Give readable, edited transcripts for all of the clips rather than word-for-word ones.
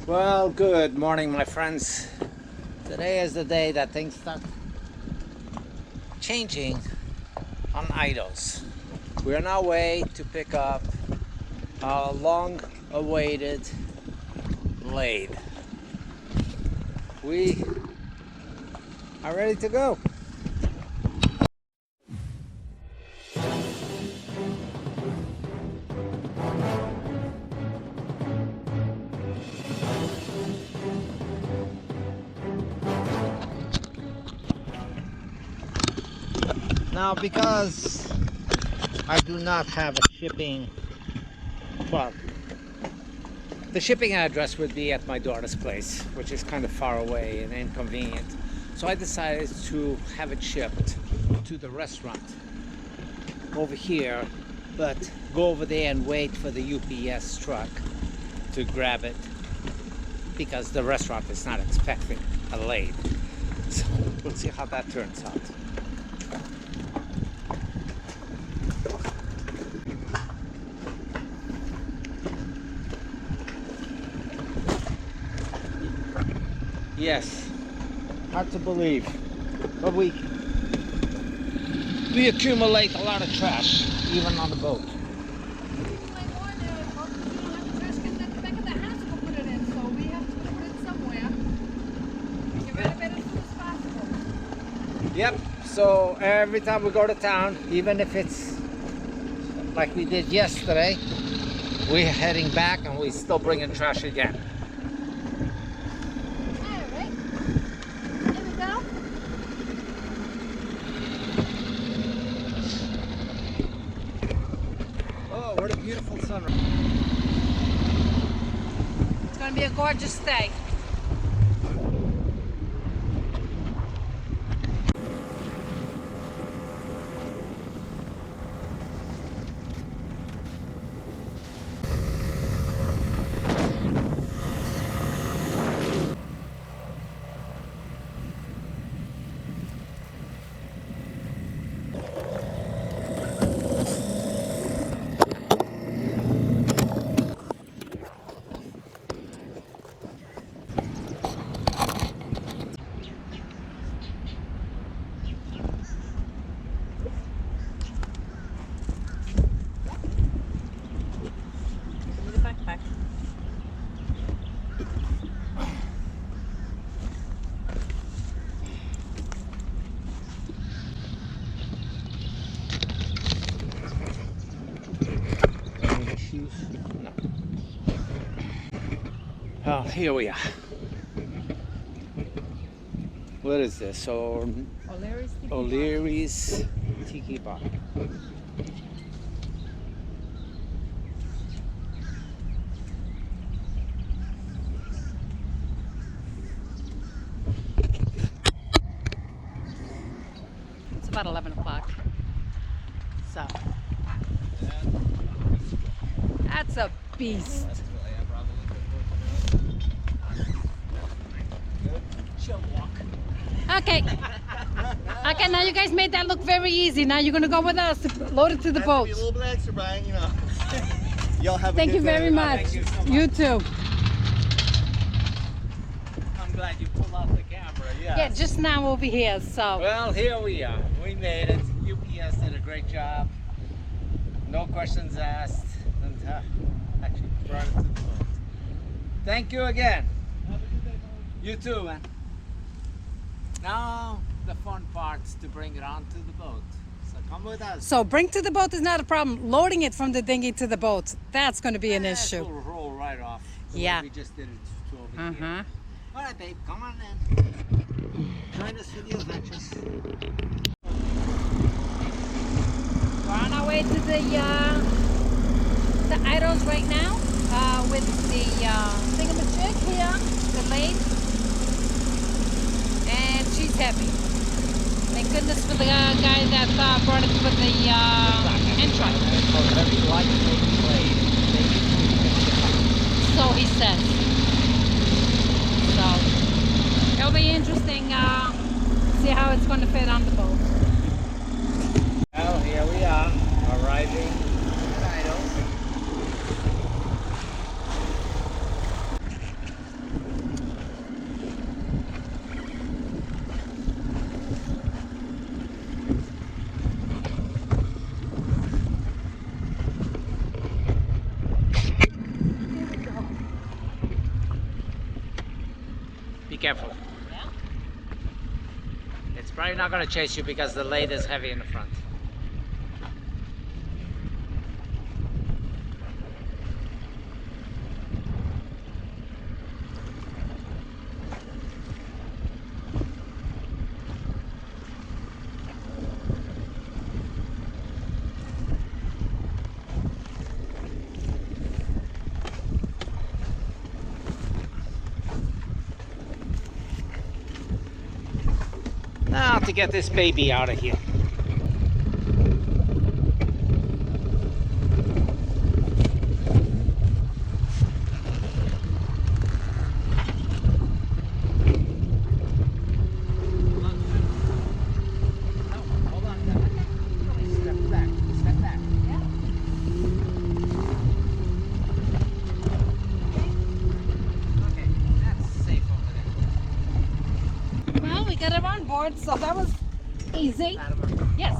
Well, good morning, my friends. Today is the day that things start changing on idles. We're on our way to pick up our long-awaited lathe. We are ready to go. Now, because I do not have a shipping, well, the shipping address would be at my daughter's place, which is kind of far away and inconvenient. So I decided to have it shipped to the restaurant over here, but go over there and wait for the UPS truck to grab it because the restaurant is not expecting a lathe. So we'll see how that turns out. Yes, hard to believe, but we accumulate a lot of trash, even on the boat. Yep, so every time we go to town, even if it's like we did yesterday, we're heading back and we still bringing trash again. What a beautiful sunrise. It's going to be a gorgeous day. No. Oh, here we are. What is this? O'Leary's Tiki Bar. It's about 11 o'clock. So, that's a beast. Okay. Okay, now you guys made that look very easy. Now you're gonna go with us to load it to the boat. A little bit extra, Brian, you know. Y'all have a Thank good you very day. much. Thank you so much. You too. I'm glad you pulled out the camera, yeah. Yeah, just now over here, so. Well, here we are. We made it. UPS did a great job. No questions asked. And actually brought it to the boat. Thank you again. Have a good day, Brian. You too, man. Now the fun part's to bring it onto the boat. So come with us. So bring to the boat is not a problem. Loading it from the dinghy to the boat, that's going to be an issue. We'll roll right off. The Yeah. way we just did it to over here. Uh-huh. All right, babe, come on in. Join us for the adventures. We're on our way to the idols right now with the thingamajig here, the lathe, and she's happy. Thank goodness for the guy that brought it for the entrance. So he says. So it'll be interesting. See how it's going to fit on the boat. Well, here we are, arriving at Idaho. Be careful. Yeah. It's probably not going to chase you because the lathe is heavy in the front. Now to get this baby out of here. Well, we got it on board, so that was easy. Yes.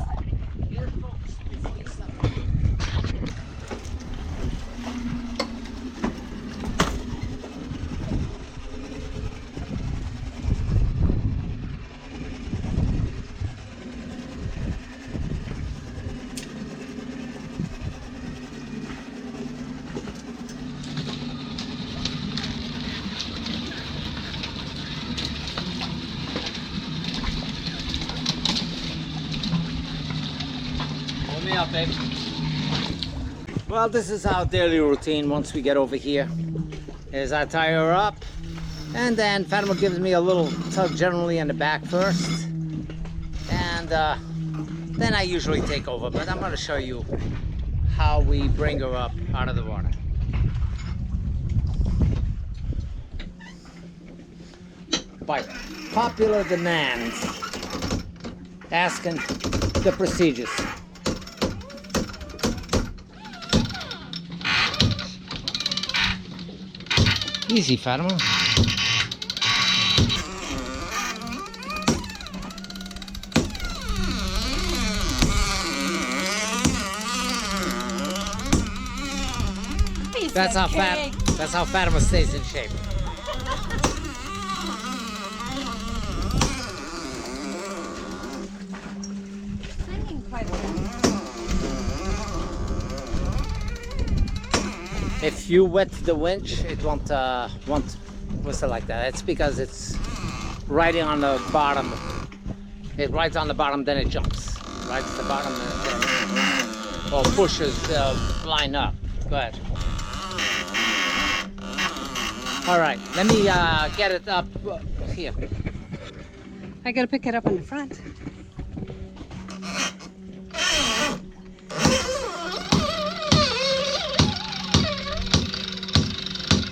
Pull me up, babe. Well, this is our daily routine once we get over here. Is I tie her up, and then Fatima gives me a little tug generally in the back first, and then I usually take over, but I'm going to show you how we bring her up out of the water. By popular demand, asking the procedures. Easy, Fatima. That's how Fatima stays in shape. Hanging quite well. If you wet the winch, it won't whistle like that. It's because it's riding on the bottom. It rides on the bottom, then it jumps. Rides the bottom or pushes the line up. Go ahead. All right, let me get it up here. I gotta pick it up on the front.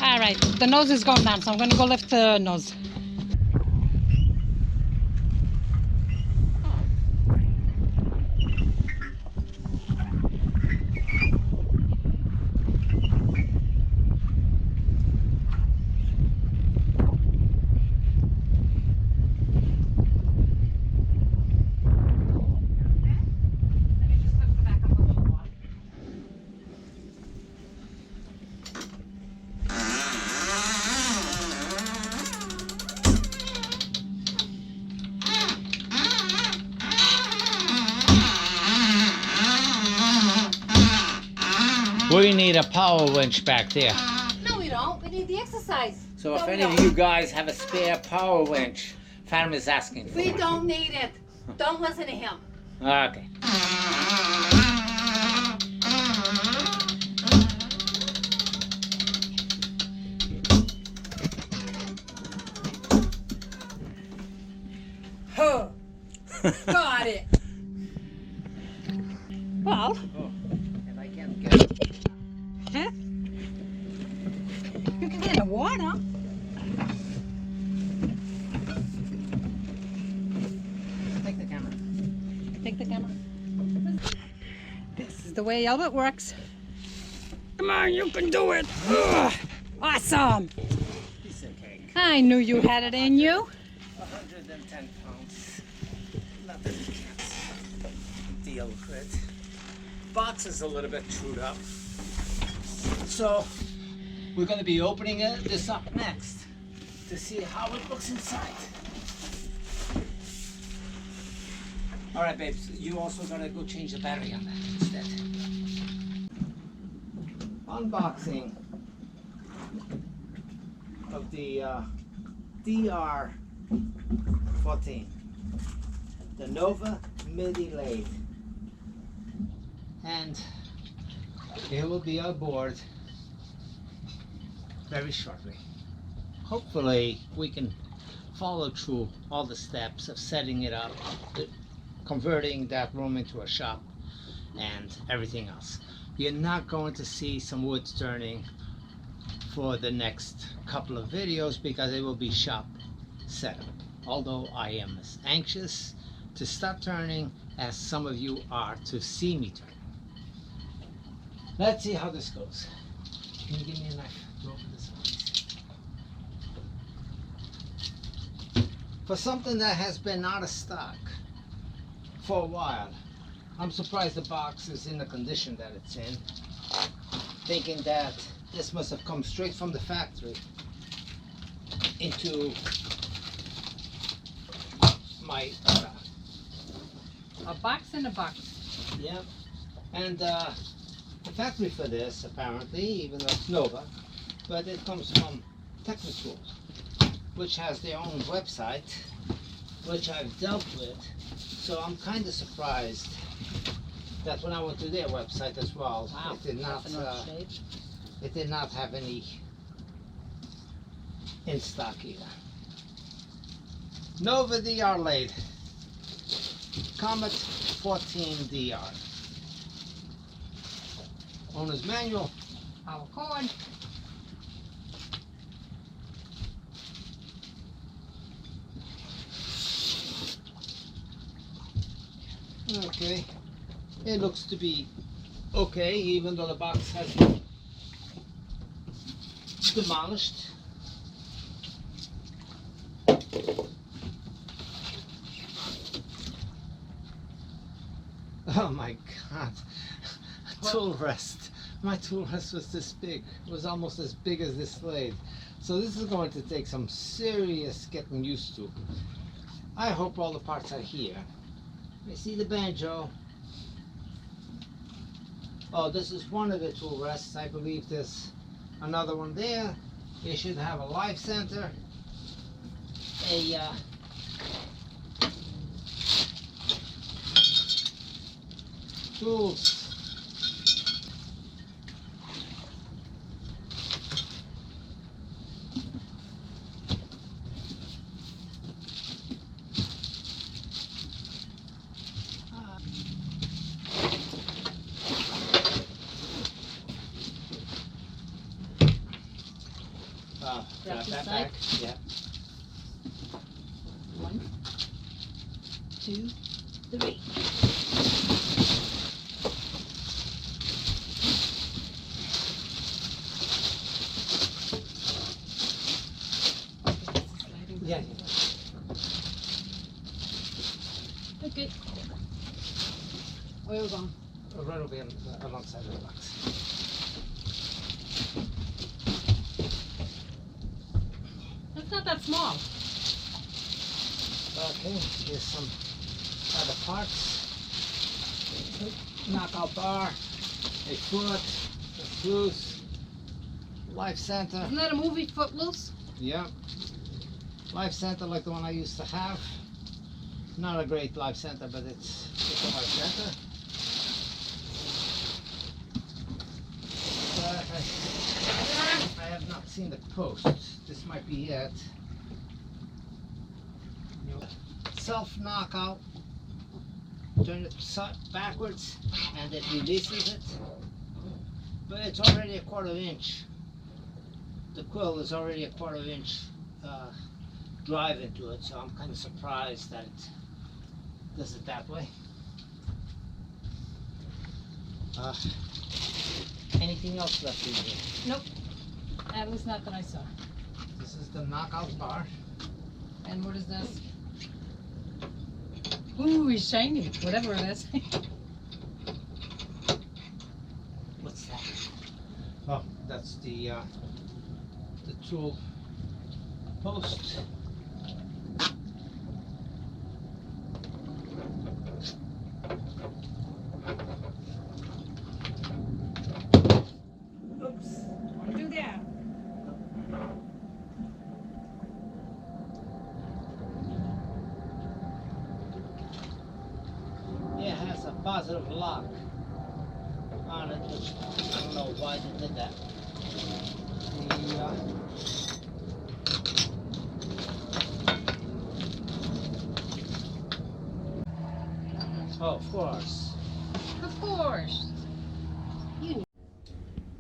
All right, the nose is going down, so I'm gonna go lift the nose. We need a power winch back there. No, we don't. We need the exercise. So if any of you guys have a spare power winch, Fatima's asking for We it. don't need it. Don't listen to him. Okay. Huh. Got it. Well, Oh, and I can't get it. huh? You can get in the water. Take the camera. Take the camera. This is the way Albert works. Come on, you can do it. Ugh. Awesome. Piece of cake. I knew you had it in you. 110 pounds. Nothing you can't deal with. Box is a little bit chewed up. So we're going to be opening this up next to see how it looks inside. All right, babes, you also gotta go change the battery on that instead. Unboxing of the DR14, the Nova MIDI lathe, and it will be on board very shortly. Hopefully we can follow through all the steps of setting it up, converting that room into a shop, and everything else. You're not going to see some wood turning for the next couple of videos because it will be shop setup. Although I am as anxious to start turning as some of you are to see me turn. Let's see how this goes. Can you give me a knife to open this one? For something that has been out of stock for a while, I'm surprised the box is in the condition that it's in, thinking that this must have come straight from the factory into my A box in a box. Yep. And the factory for this, apparently, even though it's Nova, but it comes from Technitools, which has their own website, which I've dealt with. So I'm kind of surprised that when I went to their website as well, Wow, it did not have any in stock either. Nova DR lathe, Comet 14 DR. Owner's manual. Our cord. Okay, it looks to be okay, even though the box has been demolished. Oh my God, tool rest. My tool rest was this big. It was almost as big as this lathe. So this is going to take some serious getting used to. I hope all the parts are here. You see the banjo. Oh, this is one of the tool rests. I believe there's another one there. You should have a live center, a tools, Wrap got this that side. back. Yeah. 1, 2, 3. Yeah. Okay. Oil gone. Right over here alongside the box. That's not that small. Okay, here's some other parts. Knockout bar, a foot, a screws, life center. Isn't that a movie, Footloose? Yeah. Life center like the one I used to have. Not a great life center, but it's a life center. But I have not seen the post. This might be it. Self knockout. Turn it backwards and it releases it. But it's already a 1/4 inch. The quill is already a 1/4 inch drive into it, so I'm kind of surprised that it does it that way. Anything else left in here? Nope. At least not that I saw. This is the knockout bar. And what is this? Ooh, he's shiny. Whatever it is. What's that? Oh, that's the tool post. Oops. Don't do that. It has a positive lock on it, which I don't know why they did that. Oh, of course. Of course.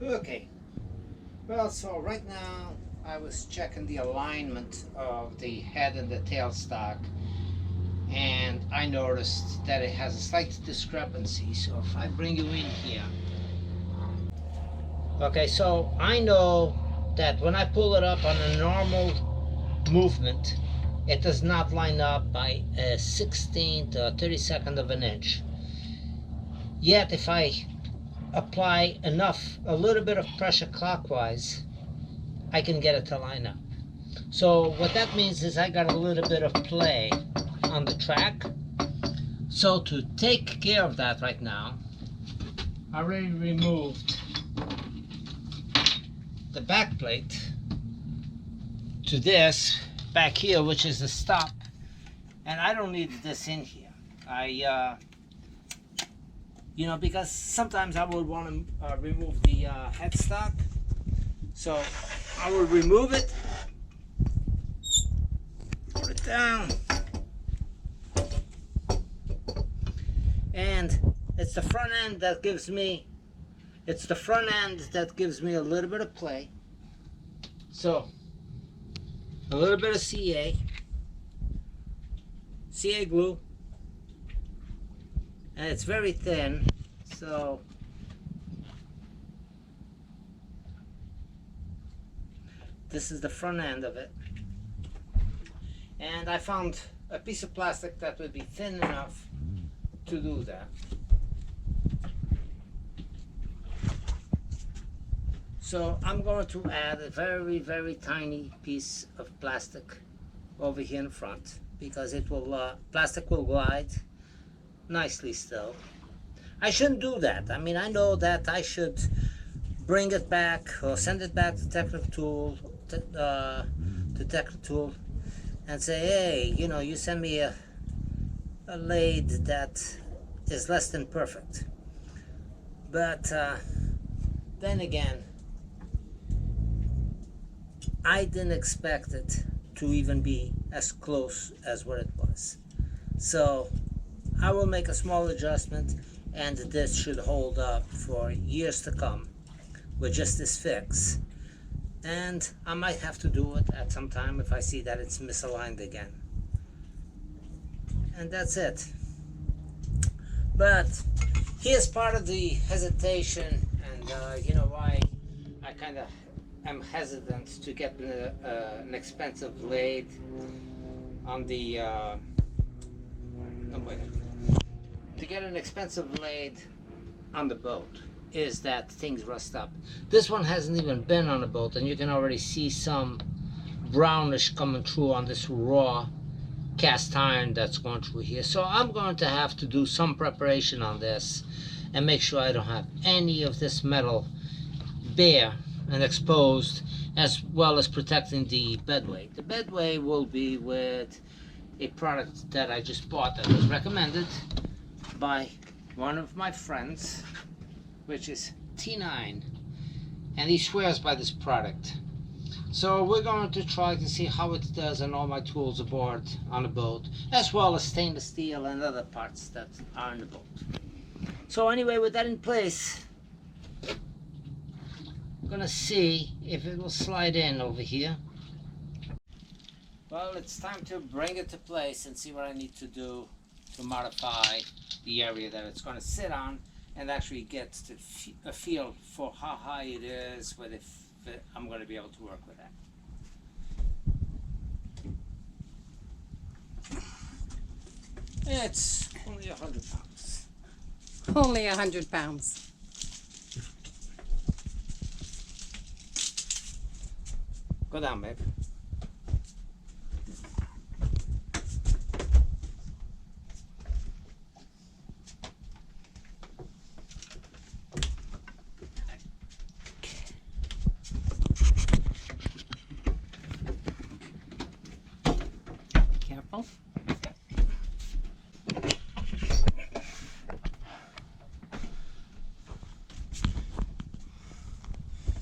Okay. Well, so right now I was checking the alignment of the head and the tailstock, and I noticed that it has a slight discrepancy. So if I bring you in here. Okay, so I know that when I pull it up on a normal movement, it does not line up by a 16th or 32nd of an inch. Yet if I apply a little bit of pressure clockwise, I can get it to line up. So what that means is I got a little bit of play on the track. So to take care of that right now, I already removed the back plate to this back here, which is the stop, and I don't need this in here. You know, because sometimes I would want to remove the headstock, so I will remove it, put it down, and it's the front end that gives me a little bit of play. So a little bit of CA glue, and it's very thin, so this is the front end of it. And I found a piece of plastic that would be thin enough to do that. So I'm going to add a very, very tiny piece of plastic over here in front, because it will plastic will glide nicely still. I shouldn't do that. I mean, I know that I should bring it back or send it back to technical tool, and say, hey, you know, you send me a lathe that is less than perfect. But then again, I didn't expect it to even be as close as what it was. So I will make a small adjustment, and this should hold up for years to come with just this fix. And I might have to do it at some time if I see that it's misaligned again. And that's it. But here's part of the hesitation, and you know why I kind of am hesitant to get an expensive lathe on the to get an expensive lathe on the boat is that things rust up. This one hasn't even been on a boat, and you can already see some brownish coming through on this raw cast iron that's going through here. So I'm going to have to do some preparation on this and make sure I don't have any of this metal bare and exposed, as well as protecting the bedway. The bedway will be with a product that I just bought that was recommended by one of my friends, which is T9, and he swears by this product. So we're going to try to see how it does on all my tools aboard on the boat, as well as stainless steel and other parts that are on the boat. So anyway, with that in place, I'm gonna see if it will slide in over here. Well, it's time to bring it to place and see what I need to do to modify the area that it's going to sit on, and actually get a feel for how high it is, whether I'm going to be able to work with that. It's only 100 pounds. Only 100 pounds. Go down, babe. Oh.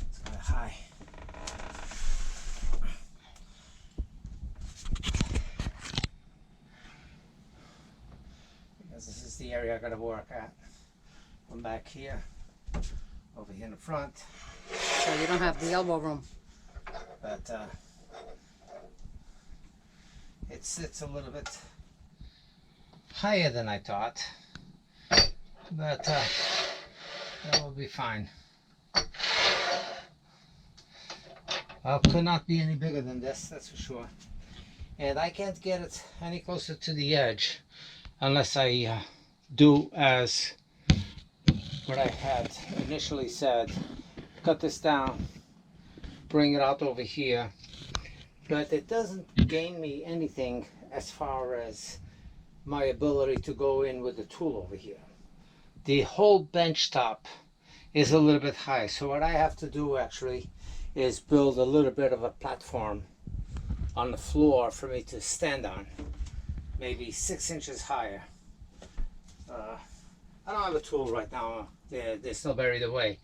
It's kind of high. Because this is the area I gotta work at. I'm back here, over here in the front, So you don't have the elbow room. but it sits a little bit higher than I thought, but that will be fine. Well, could not be any bigger than this, that's for sure. And I can't get it any closer to the edge unless I do as what I had initially said. Cut this down, bring it out over here. But it doesn't gain me anything as far as my ability to go in with the tool over here. The whole bench top is a little bit high, so what I have to do actually is build a little bit of a platform on the floor for me to stand on, maybe 6 inches higher. I don't have a tool right now, they're still buried away,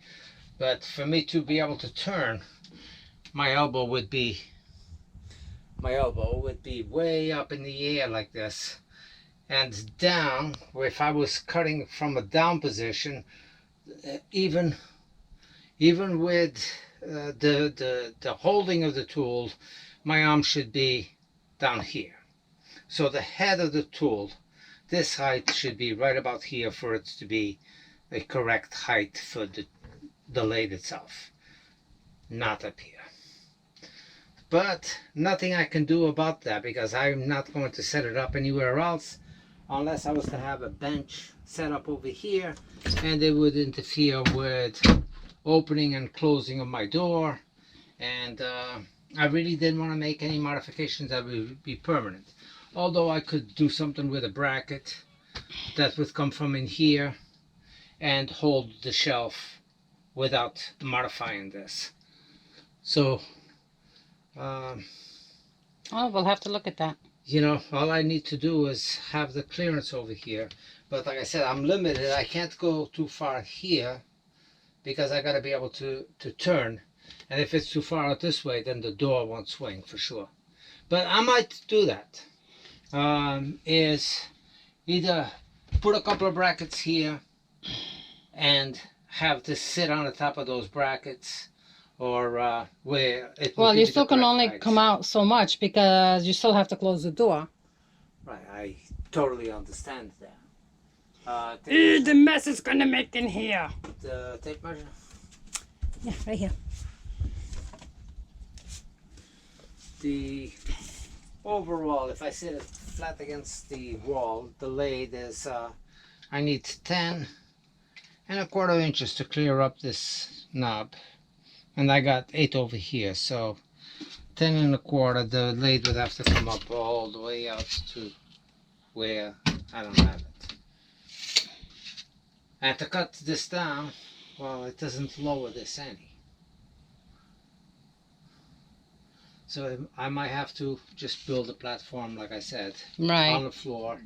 but for me to be able to turn, my elbow would be way up in the air like this, and down, where if I was cutting from a down position, even with the holding of the tool, my arm should be down here. So the head of the tool, this height should be right about here for it to be a correct height for the lathe itself, not up here. But nothing I can do about that, because I'm not going to set it up anywhere else unless I was to have a bench set up over here, and it would interfere with opening and closing of my door, and I really didn't want to make any modifications that would be permanent. Although I could do something with a bracket that would come from in here and hold the shelf without modifying this. So Oh, we'll have to look at that. you know, all I need to do is have the clearance over here. But like I said, I'm limited. I can't go too far here because I got to be able to turn. And if it's too far out this way, then the door won't swing for sure. But I might do that. Is either put a couple of brackets here and have this sit on the top of those brackets, or where it will Well, give you the still can correct only height. come out so much because you still have to close the door. Right, I totally understand that. The mess is gonna make in here. The tape measure. Yeah, right here. The overall, if I sit it flat against the wall, the lathe is, I need 10 1/4 inches to clear up this knob. And I got 8 over here, so 10 1/4, the lathe would have to come up all the way out to where I don't have it. And to cut this down, well, it doesn't lower this any. So I might have to just build a platform, like I said, on Right. the floor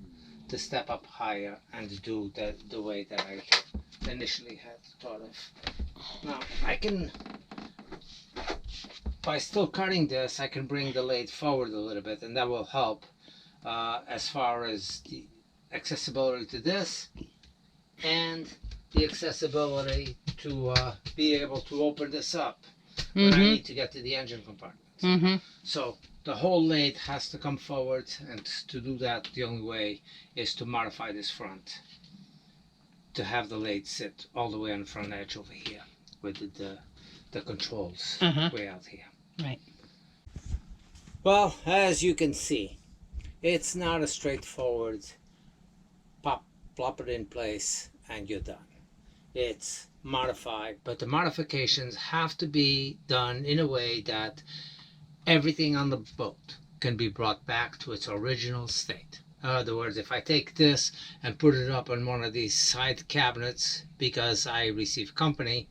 to step up higher and do that the way that I initially had thought of. Now, I can, by still cutting this, I can bring the lathe forward a little bit, and that will help as far as the accessibility to this and the accessibility to be able to open this up when I Mm-hmm. need to get to the engine compartment. Mm-hmm. So the whole lathe has to come forward, and to do that, the only way is to modify this front to have the lathe sit all the way on the front edge over here with the controls way out here. Right. Well, as you can see, it's not a straightforward plop it in place and you're done. It's modified, but the modifications have to be done in a way that everything on the boat can be brought back to its original state. In other words, if I take this and put it up on one of these side cabinets because I receive company,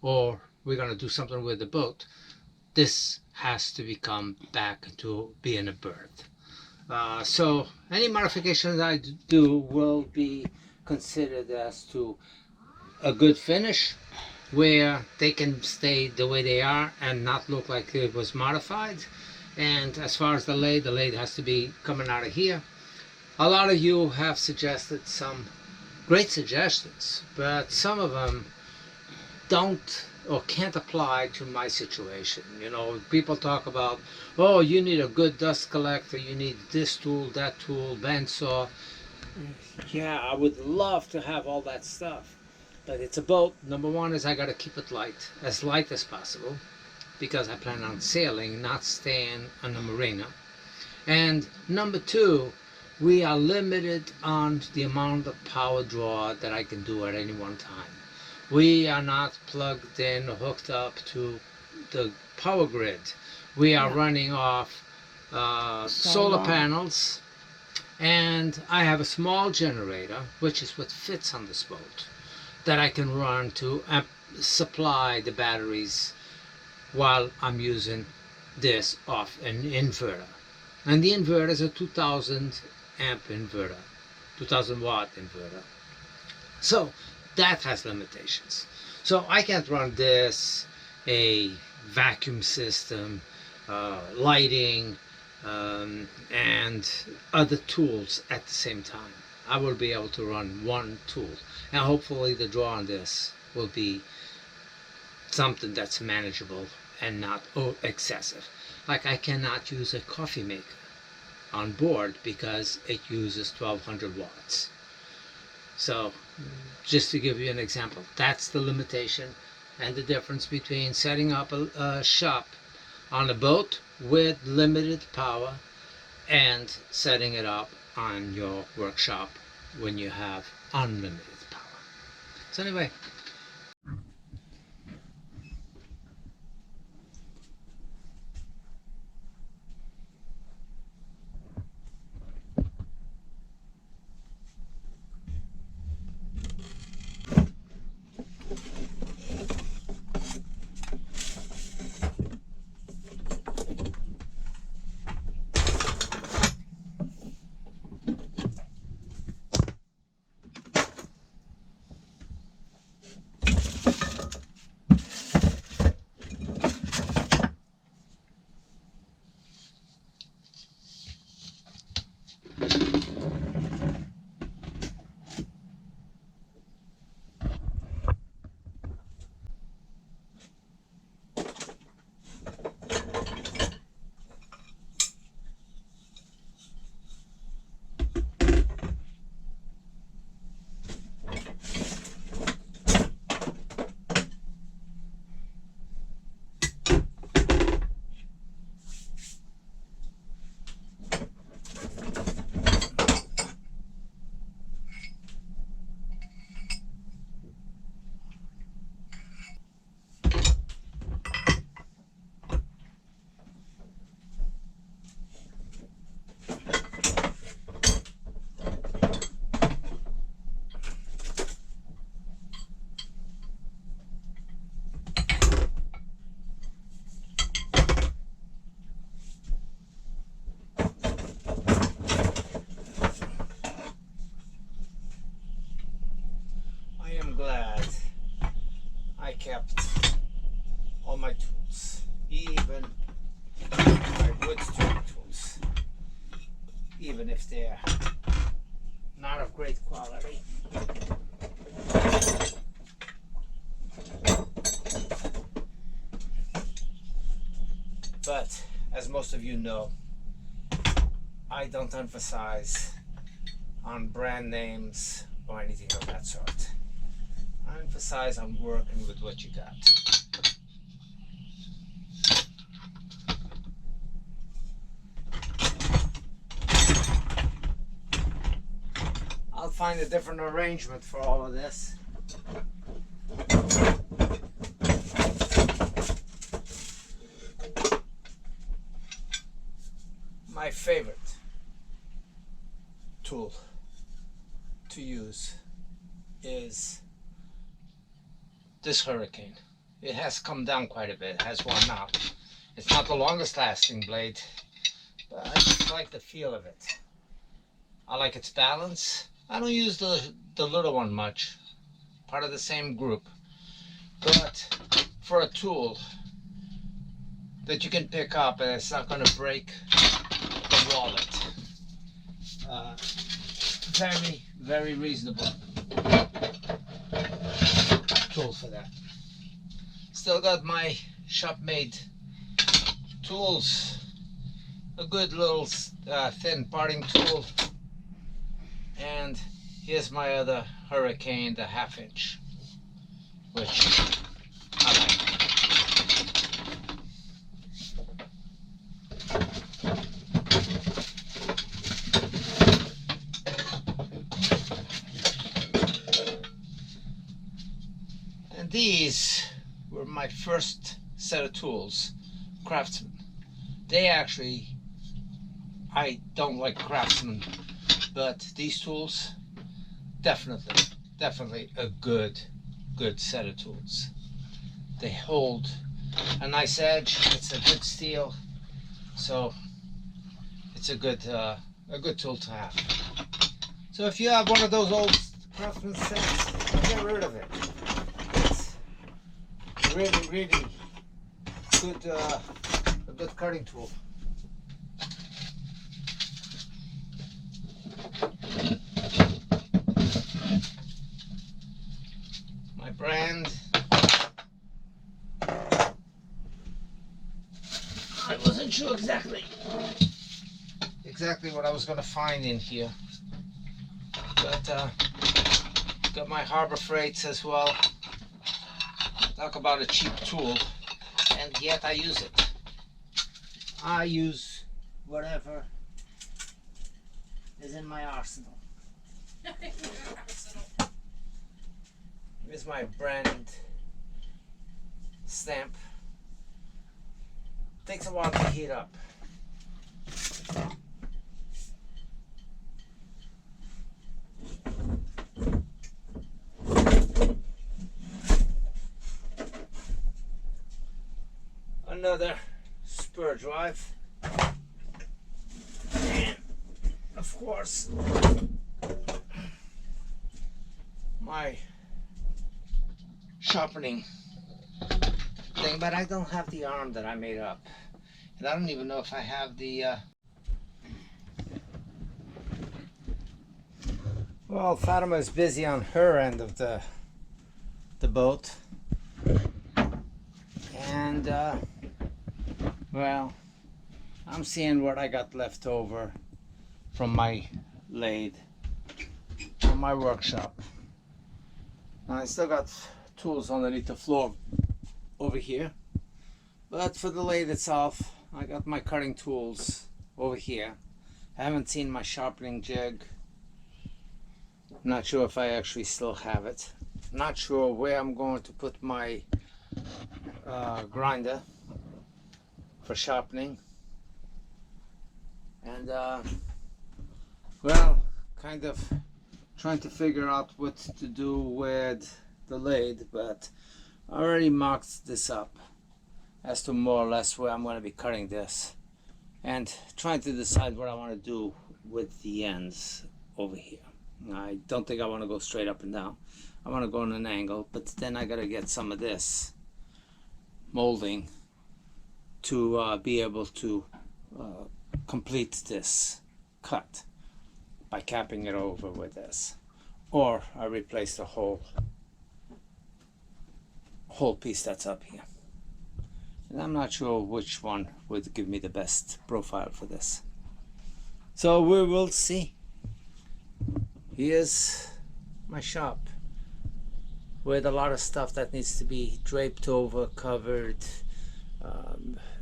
or we're going to do something with the boat, this has to become back to being a berth. So any modifications I do will be considered as to a good finish, where they can stay the way they are and not look like it was modified. And as far as the lathe has to be coming out of here. A lot of you have suggested some great suggestions, but some of them don't or can't apply to my situation. You know, people talk about, oh, you need a good dust collector, you need this tool, that tool, bandsaw. Yeah, I would love to have all that stuff, but it's a boat. Number one is I got to keep it light as possible, because I plan on sailing, not staying on the marina. And number two, we are limited on the amount of power draw that I can do at any one time. We are not plugged in or hooked up to the power grid. We are running off solar panels, and I have a small generator, which is what fits on this boat, that I can run to supply the batteries while I'm using this off an inverter. And the inverter is a 2000 amp inverter, 2000 watt inverter. So that has limitations. So I can't run this, a vacuum system, lighting, and other tools at the same time. I will be able to run one tool, and hopefully the draw on this will be something that's manageable and not excessive. Like, I cannot use a coffee maker on board because it uses 1200 watts. So just to give you an example, that's the limitation and the difference between setting up a shop on a boat with limited power and setting it up on your workshop when you have unlimited power. So anyway, I am glad I kept all my tools, even my Woodturning tools, even if they're not of great quality. But as most of you know, I don't emphasize on brand names or anything of that sort. I emphasize on working with what you got. I'll find a different arrangement for all of this. My favorite tool to use is this Hurricane. It has come down quite a bit, it has worn out. It's not the longest lasting blade, but I just like the feel of it. I like its balance. I don't use the little one much, part of the same group, but for a tool that you can pick up and it's not going to break the wallet, very, very reasonable tool for that. Still got my shop-made tools, a good little thin parting tool, and here's my other Hurricane, the 1/2 inch, which I like. And these were my first set of tools, Craftsman. They actually, I don't like Craftsman, but these tools, definitely a good set of tools. They hold a nice edge. It's a good steel, so it's a good tool to have. So if you have one of those old Craftsman sets, get rid of it. It's really good, a good cutting tool. My brand, I wasn't sure exactly what I was going to find in here, but got my Harbor Freights as well. Talk about a cheap tool, and yet I use it. I use whatever is in my arsenal. Here's my brand stamp. Takes a while to heat up. Another spur drive. And of course, my sharpening thing, but I don't have the arm that I made up, and I don't even know if I have the well, Fatima is busy on her end of the boat, and well, I'm seeing what I got left over from my lathe, from my workshop. Now, I still got tools underneath the floor over here, but for the lathe itself, I got my cutting tools over here. I haven't seen my sharpening jig. I'm not sure if I actually still have it. Not sure where I'm going to put my grinder for sharpening, and well, kind of trying to figure out what to do with the lathe, but I already marked this up as to more or less where I'm going to be cutting this, and trying to decide what I want to do with the ends over here. I don't think I want to go straight up and down. I want to go on an angle, but then I got to get some of this molding to be able to complete this cut by capping it over with this, or I replace the whole piece that's up here, and I'm not sure which one would give me the best profile for this, so we will see. Here's my shop with a lot of stuff that needs to be draped over, covered,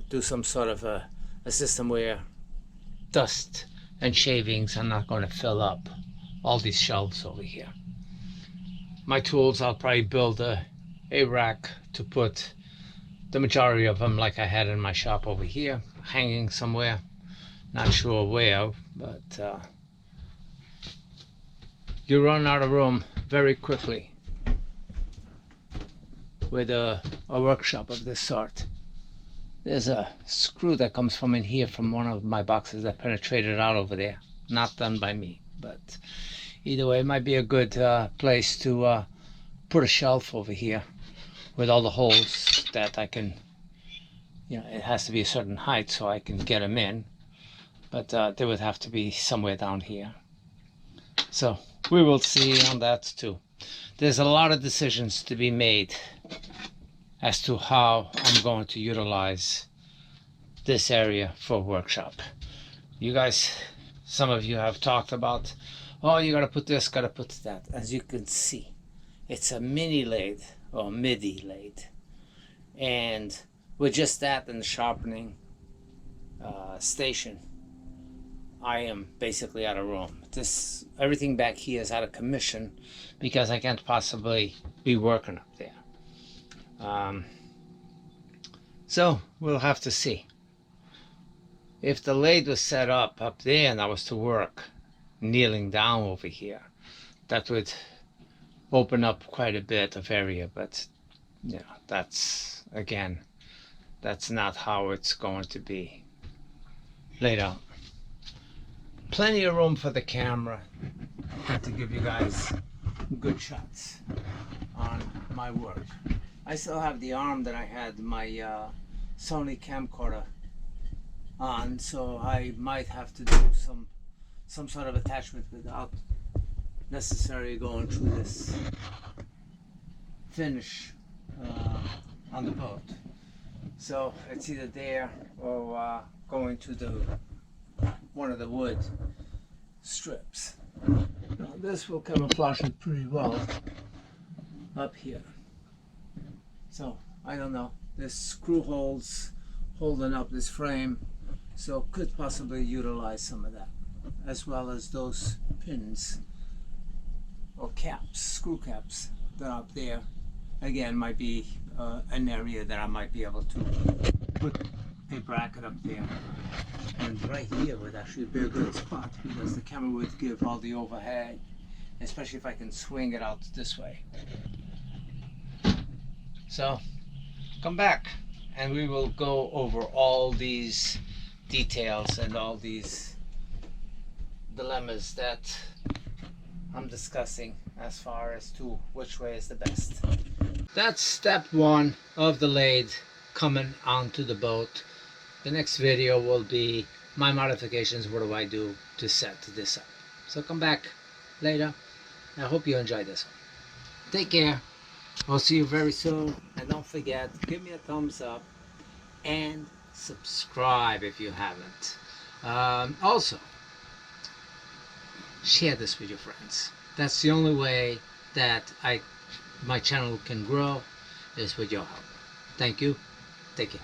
do some sort of a system where dust and shavings are not going to fill up all these shelves over here. My tools, I'll probably build a rack to put the majority of them, like I had in my shop over here, hanging somewhere. Not sure where, but you run out of room very quickly with a workshop of this sort. There's a screw that comes from in here from one of my boxes that penetrated out over there. Not done by me, but either way, it might be a good place to put a shelf over here with all the holes that I can, you know, it has to be a certain height so I can get them in, but they would have to be somewhere down here. So we will see on that too. There's a lot of decisions to be made as to how I'm going to utilize this area for a workshop. You guys, some of you have talked about, oh, you gotta put this, gotta put that. As you can see, it's a mini lathe or MIDI lathe, and with just that and the sharpening station, I am basically out of room. Everything back here is out of commission because I can't possibly be working up there. So we'll have to see. If the lathe was set up there and I was to work kneeling down over here, that would open up quite a bit of area, but you know, that's not how it's going to be laid out. Plenty of room for the camera to give you guys good shots on my work. I still have the arm that I had my Sony camcorder on, so I might have to do some sort of attachment without necessarily going through this finish on the boat. So it's either there or going to one of the wood strips. Now this will camouflage it pretty well up here. So I don't know, there's screw holes holding up this frame, so could possibly utilize some of that, as well as those pins or caps, screw caps that are up there. Again, might be an area that I might be able to put a bracket up there. And right here would actually be a good spot because the camera would give all the overhead, especially if I can swing it out this way. So come back and we will go over all these details and all these dilemmas that I'm discussing as far as to which way is the best. That's step one of the lathe coming onto the boat. The next video will be my modifications. What do I do to set this up? So come back later. I hope you enjoyed this one. Take care. I'll see you very soon. And don't forget, give me a thumbs up and subscribe if you haven't. Also, share this with your friends. That's the only way that my channel can grow, is with your help. Thank you. Take care.